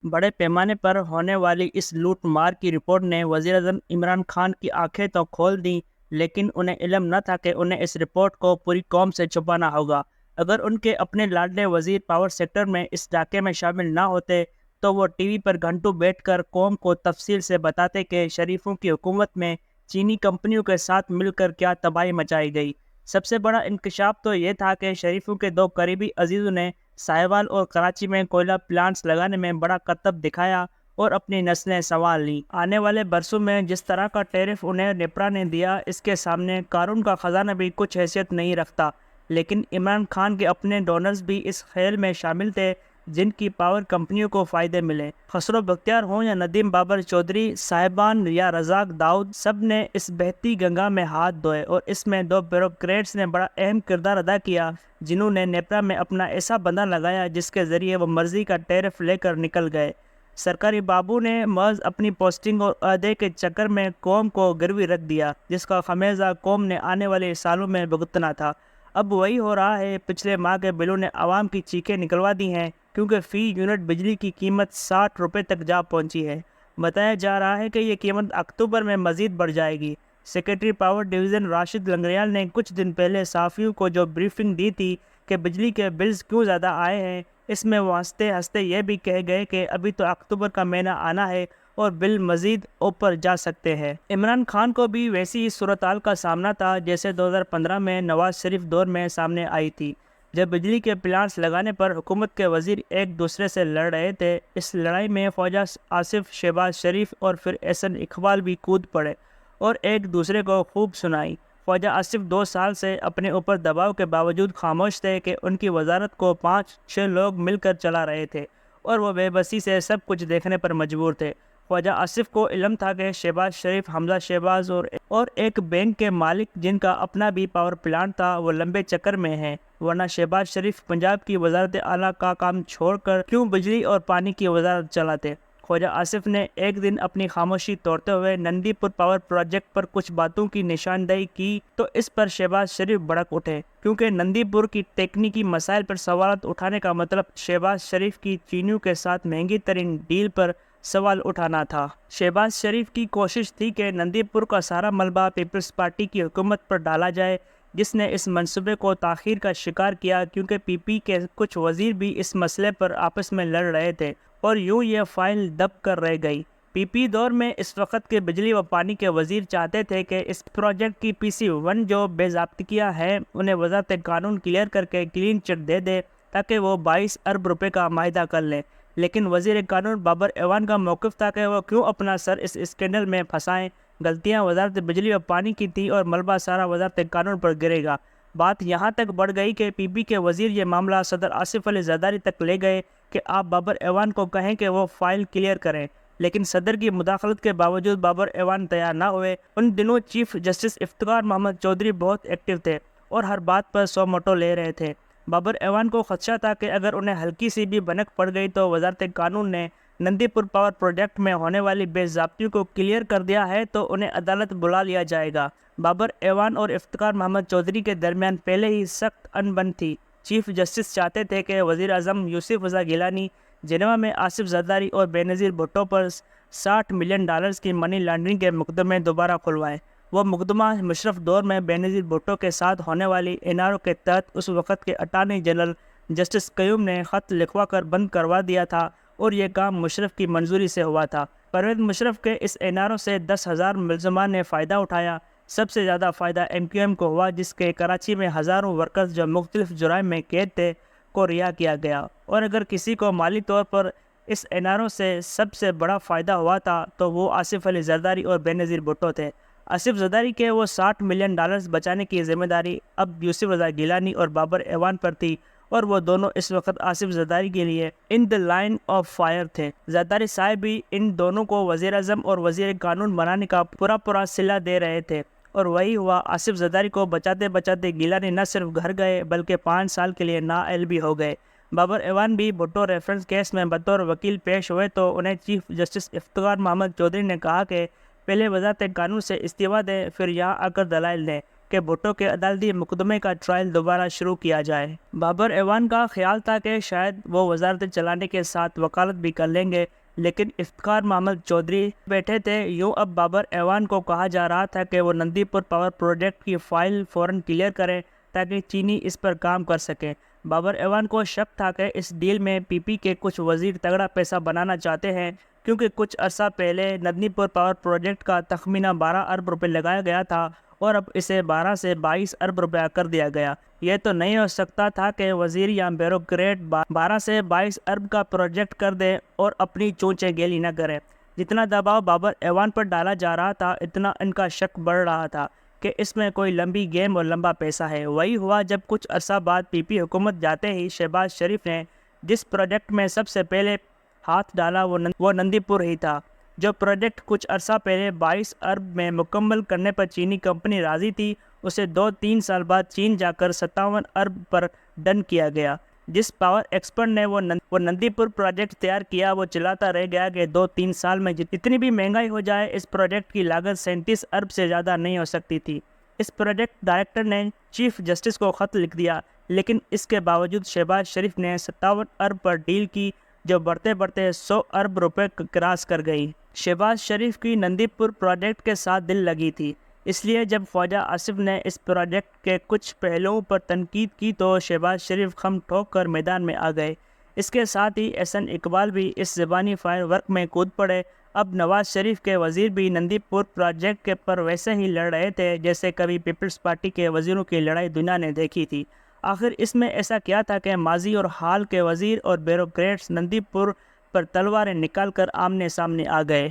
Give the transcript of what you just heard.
बड़े पैमाने पर होने वाली इस लूट मार की रिपोर्ट ने वज़ीर-ए-आज़म इमरान खान की आंखें तो खोल दी, लेकिन उन्हें इल्म न था कि उन्हें इस रिपोर्ट को पूरी कौम से छुपाना होगा। अगर उनके अपने लाडले वज़ीर पावर सेक्टर में इस डाके में शामिल ना होते, तो वो टीवी पर घंटों बैठकर कौम को तफसील से बताते कि शरीफों की हुकूमत में चीनी कंपनियों के साथ मिलकर क्या तबाही मचाई गई। सबसे बड़ा इंकशाफ तो ये था कि शरीफों के दो करीबी अजीज़ों ने साहिवाल और कराची में कोयला प्लांट्स लगाने में बड़ा करतब दिखाया और अपनी नस्लें संवार लीं। आने वाले बरसों में जिस तरह का टैरिफ उन्हें नेपरा ने दिया, इसके सामने कारून का खजाना भी कुछ हैसियत नहीं रखता। लेकिन इमरान खान के अपने डोनर्स भी इस खेल में शामिल थे, जिनकी पावर कंपनियों को फ़ायदे मिले। खसरो बख्तियार हों या नदीम बाबर चौधरी साहिबान या रज़ाक दाऊद, सब ने इस बहती गंगा में हाथ धोए और इसमें दो ब्यूरोक्रेट्स ने बड़ा अहम किरदार अदा किया, जिन्होंने नेपरा में अपना ऐसा बंधा लगाया जिसके ज़रिए वो मर्जी का टैरिफ लेकर निकल गए। सरकारी बाबू ने महज अपनी पोस्टिंग और अहदे के चक्कर में कौम को गिरवी रख दिया, जिसका खमेजा कौम ने आने वाले सालों में भुगतना था। अब वही हो रहा है। पिछले माह के बिलों ने आवाम की चीखें निकलवा दी हैं, क्योंकि फ़ी यूनिट बिजली की कीमत 60 रुपये तक जा पहुंची है। बताया जा रहा है कि ये कीमत अक्टूबर में मज़ीद बढ़ जाएगी। सेक्रेटरी पावर डिवीज़न राशिद लंगरियाल ने कुछ दिन पहले सहाफ़ियों को जो ब्रीफिंग दी थी कि बिजली के बिल्स क्यों ज़्यादा आए हैं, इसमें वो हंसते हंसते ये भी कह गए कि अभी तो अक्टूबर का महीना आना है और बिल मज़ीद ऊपर जा सकते हैं। इमरान खान को भी वैसी ही सूरत-हाल का सामना था जैसे 2015 में नवाज शरीफ दौर में सामने आई थी, जब बिजली के प्लांट्स लगाने पर हुकूमत के वजीर एक दूसरे से लड़ रहे थे। इस लड़ाई में ख्वाजा आसिफ, शहबाज शरीफ और फिर एहसन इकबाल भी कूद पड़े और एक दूसरे को खूब सुनाई। ख्वाजा आसिफ 2 साल से अपने ऊपर दबाव के बावजूद खामोश थे कि उनकी वजारत को 5-6 लोग मिलकर चला रहे थे और वो बेबसी से सब कुछ देखने पर मजबूर थे। ख्वाजा आसिफ को इल्म था कि शहबाज शरीफ, हमजा शहबाज और एक बैंक के मालिक जिनका अपना भी पावर प्लांट था, वो लंबे चक्कर में हैं, वरना शहबाज शरीफ पंजाब की वजारत आला का काम छोड़कर क्यों बिजली और पानी की वजारत चलाते। ख्वाजा आसिफ ने एक दिन अपनी खामोशी तोड़ते हुए नंदीपुर पावर प्रोजेक्ट पर कुछ बातों की निशानदेही की, तो इस पर शहबाज शरीफ भड़क उठे, क्योंकि नंदीपुर की तकनीकी मसाइल पर सवाल उठाने का मतलब शहबाज शरीफ की चीनियों के साथ महंगी तरीन डील पर सवाल उठाना था। शहबाज शरीफ की कोशिश थी कि नंदीपुर का सारा मलबा पीपल्स पार्टी की हुकूमत पर डाला जाए, जिसने इस मंसूबे को ताख़ीर का शिकार किया, क्योंकि पीपी के कुछ वजीर भी इस मसले पर आपस में लड़ रहे थे और यूं ये फाइल दब कर रह गई। पीपी दौर में इस वक्त के बिजली व पानी के वजीर चाहते थे कि इस प्रोजेक्ट की PC-1 जो बेज़ाब्तियाँ हैं उन्हें वज़ारत कानून क्लियर करके क्लीन चिट दे दे, ताकि वो 22 अरब रुपए का माहिदा कर लें। लेकिन वज़ीर कानून बाबर एवान का मौक़िफ़ था कि वो क्यों अपना सर इस स्कैंडल में फंसाएं। गलतियां वज़ारत बिजली व पानी की थी और मलबा सारा वज़ारत कानून पर गिरेगा। बात यहाँ तक बढ़ गई कि पीपी के वजीर ये मामला सदर आसिफ अली ज़रदारी तक ले गए कि आप बाबर एवान को कहें कि वो फाइल क्लियर करें, लेकिन सदर की मुदाखलत के बावजूद बाबर एवान तैयार ना हुए। उन दिनों चीफ जस्टिस इफ्तिकार मोहम्मद चौधरी बहुत एक्टिव थे और हर बात पर सौ मोटो ले रहे थे। बाबर एवान को खदशा था कि अगर उन्हें हल्की सी भी भनक पड़ गई तो वज़ारत कानून ने नंदीपुर पावर प्रोजेक्ट में होने वाली बेज़ाब्तियों को क्लियर कर दिया है तो उन्हें अदालत बुला लिया जाएगा। बाबर एवान और इफ्तिकार मोहम्मद चौधरी के दरमियान पहले ही सख्त अनबन थी। चीफ जस्टिस चाहते थे कि वज़ीर आज़म यूसुफ रज़ा गिलानी जेनेवा में आसिफ ज़रदारी और बेनज़ीर भुट्टो पर $60 मिलियन की मनी लॉन्ड्रिंग के मुकदमे दोबारा खुलवाएं। वो मुकदमा मुशर्रफ दौर में बेनज़ीर भुट्टो के साथ होने वाली NRO के तहत उस वक़्त के अटॉर्नी जनरल जस्टिस कयूम ने ख़त लिखवा कर बंद करवा दिया था और ये काम मुशर्रफ की मंजूरी से हुआ था। परवेज़ मुशर्रफ के इस NRO से 10,000 मुलज़मान ने फ़ायदा उठाया। सबसे ज़्यादा फ़ायदा MQM को हुआ, जिसके कराची में हज़ारों वर्कर्स जो मुख्तलिफ जुराइम में कैद थे को रिहा किया गया। और अगर किसी को माली तौर पर इस NRO से सबसे बड़ा फ़ायदा हुआ था तो वो आसिफ अली ज़रदारी और बेनज़ीर भुट्टो थे। आसिफ ज़रदारी के वो $60 मिलियन बचाने की ज़िम्मेदारी अब यूसुफ रज़ा गिलानी और बाबर एवान पर थी और वो दोनों इस वक्त आसिफ ज़रदारी के लिए in the line of fire थे। ज़रदारी साहब भी इन दोनों को वज़ीर आज़म और वज़ीर कानून बनाने का पूरा सिला दे रहे थे और वही हुआ। आसिफ ज़रदारी को बचाते बचाते गिलानी न सिर्फ घर गए बल्कि 5 साल के लिए नाअहल भी हो गए। बाबर एवान भी भुट्टो रेफरेंस केस में बतौर वकील पेश हुए तो उन्हें चीफ जस्टिस इफ्तिकार मोहम्मद चौधरी ने कहा कि पहले वज़ारत कानून से इस्तीफ़ा दें, फिर यहाँ आकर दलाइल दें। کہ بھٹو کے عدالتی مقدمے کا ٹرائل دوبارہ شروع کیا جائے۔ بابر ایوان کا خیال تھا کہ شاید وہ وزارت چلانے کے ساتھ وکالت بھی کر لیں گے، لیکن افتخار محمد چودھری بیٹھے تھے۔ یوں اب بابر ایوان کو کہا جا رہا تھا کہ وہ نندی پور پاور پروجیکٹ کی فائل فوراً کلیئر کریں تاکہ چینی اس پر کام کر سکیں۔ بابر ایوان کو شک تھا کہ اس ڈیل میں پی پی کے کچھ وزیر تگڑا پیسہ بنانا چاہتے ہیں، کیونکہ کچھ عرصہ پہلے نندی پور پاور پروجیکٹ کا تخمینہ 12 ارب روپے لگایا گیا تھا اور اب اسے 12 سے 22 ارب روپے کر دیا گیا۔ یہ تو نہیں ہو سکتا تھا کہ وزیر یا بیوروکریٹ 12 سے 22 ارب کا پروجیکٹ کر دیں اور اپنی چونچیں گیلی نہ کریں۔ جتنا دباؤ بابر ایوان پر ڈالا جا رہا تھا، اتنا ان کا شک بڑھ رہا تھا کہ اس میں کوئی لمبی گیم اور لمبا پیسہ ہے۔ وہی ہوا جب کچھ عرصہ بعد پی پی حکومت جاتے ہی شہباز شریف نے جس پروجیکٹ میں سب سے پہلے ہاتھ ڈالا وہ نندی پور ہی تھا۔ جو پروجیکٹ کچھ عرصہ پہلے 22 ارب میں مکمل کرنے پر چینی کمپنی راضی تھی، اسے 2-3 سال بعد چین جا کر 57 ارب پر ڈن کیا گیا۔ جس پاور ایکسپرٹ نے وہ نندی پور پروجیکٹ تیار کیا، وہ چلاتا رہ گیا کہ 2-3 سال میں جتنی بھی مہنگائی ہو جائے، اس پروجیکٹ کی لاگت 37 ارب سے زیادہ نہیں ہو سکتی تھی۔ اس پروجیکٹ ڈائریکٹر نے چیف جسٹس کو خط لکھ دیا، لیکن اس کے باوجود شہباز شریف نے 57 ارب پر ڈیل کی، جو بڑھتے بڑھتے 100 ارب روپے کراس کر گئی۔ شہباز شریف کی نندی پور پروجیکٹ کے ساتھ دل لگی تھی، اس لیے جب خواجہ آصف نے اس پروجیکٹ کے کچھ پہلوؤں پر تنقید کی تو شہباز شریف خم ٹھوک کر میدان میں آ گئے۔ اس کے ساتھ ہی احسن اقبال بھی اس زبانی فائر ورک میں کود پڑے۔ اب نواز شریف کے وزیر بھی نندی پور پروجیکٹ کے پر ویسے ہی لڑ رہے تھے جیسے کبھی پیپلز پارٹی کے وزیروں کی لڑائی دنیا نے دیکھی تھی۔ آخر اس میں ایسا کیا تھا کہ ماضی اور حال کے وزیر اور بیوروکریٹس نندی پور پر تلواریں نکال کر آمنے سامنے آ گئے۔